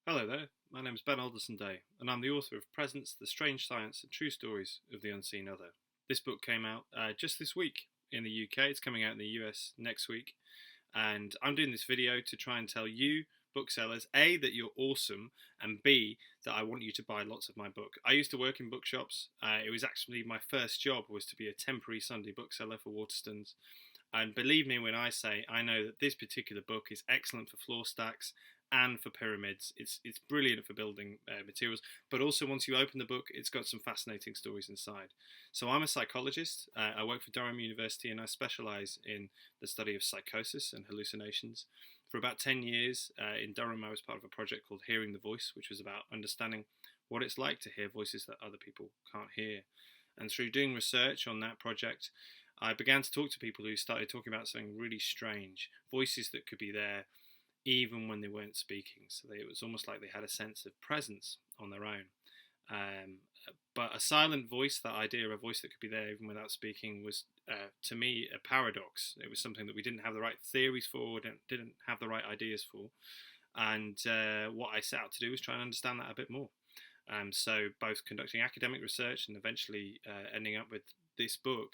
Hello there, my name is Ben Alderson-Day, and I'm the author of Presence, The Strange Science and True Stories of the Unseen Other. This book came out just this week in the UK. It's coming out in the US next week, and I'm doing this video to try and tell you, booksellers, A, that you're awesome, and B, that I want you to buy lots of my book. I used to work in bookshops. It was actually my first job was to be a temporary Sunday bookseller for Waterstones. And believe me when I say I know that this particular book is excellent for floor stacks and for pyramids. It's brilliant for building materials, but also once you open the book, it's got some fascinating stories inside. So I'm a psychologist. I work for Durham University, and I specialise in the study of psychosis and hallucinations. For about 10 years in Durham, I was part of a project called Hearing the Voice, which was about understanding what it's like to hear voices that other people can't hear. And through doing research on that project, I began to talk to people who started talking about something really strange, voices that could be there even when they weren't speaking. So it was almost like they had a sense of presence on their own. But a silent voice, that idea of a voice that could be there even without speaking, was to me a paradox. It was something that we didn't have the right theories for, didn't have the right ideas for. And what I set out to do was try and understand that a bit more. So both conducting academic research and eventually ending up with this book,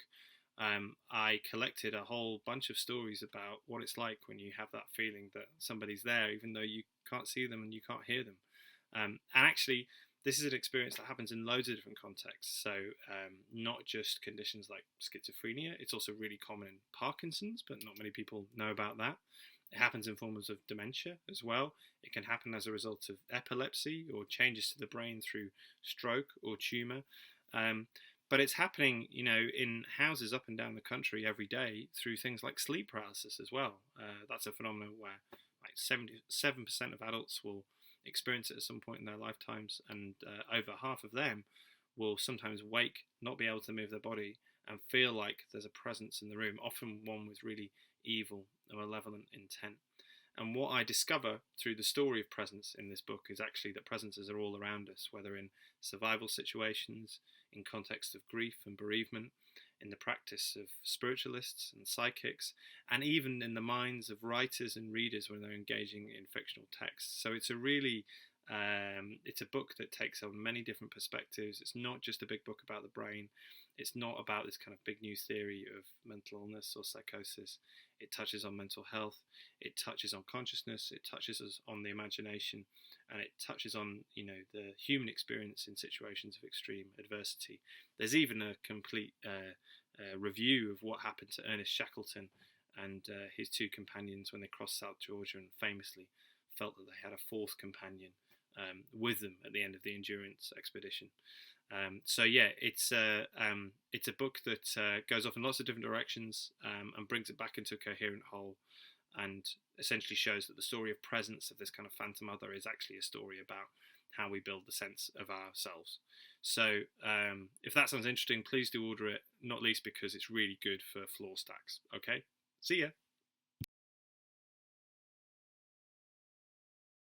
I collected a whole bunch of stories about what it's like when you have that feeling that somebody's there, even though you can't see them and you can't hear them. And actually, this is an experience that happens in loads of different contexts. So not just conditions like schizophrenia, it's also really common in Parkinson's, but not many people know about that. It happens in forms of dementia as well. It can happen as a result of epilepsy or changes to the brain through stroke or tumour. But it's happening, in houses up and down the country every day through things like sleep paralysis as well. That's a phenomenon where like 77% of adults will experience it at some point in their lifetimes, and over half of them will sometimes wake, not be able to move their body, and feel like there's a presence in the room, often one with really evil or malevolent intent. And what I discover through the story of presence in this book is actually that presences are all around us, whether in survival situations, in context of grief and bereavement, in the practice of spiritualists and psychics, and even in the minds of writers and readers when they're engaging in fictional texts. So it's a book that takes on many different perspectives. It's not just a big book about the brain. It's not about this kind of big new theory of mental illness or psychosis. It touches on mental health. It touches on consciousness. It touches us on the imagination, and it touches on the human experience in situations of extreme adversity. There's even a complete review of what happened to Ernest Shackleton and his two companions when they crossed South Georgia, and famously felt that they had a fourth companion with them at the end of the endurance expedition. So yeah, it's a book that goes off in lots of different directions and brings it back into a coherent whole, and essentially shows that the story of presence of this kind of phantom other is actually a story about how we build the sense of ourselves. So if that sounds interesting, please do order it, not least because it's really good for floor stacks. Okay, see ya.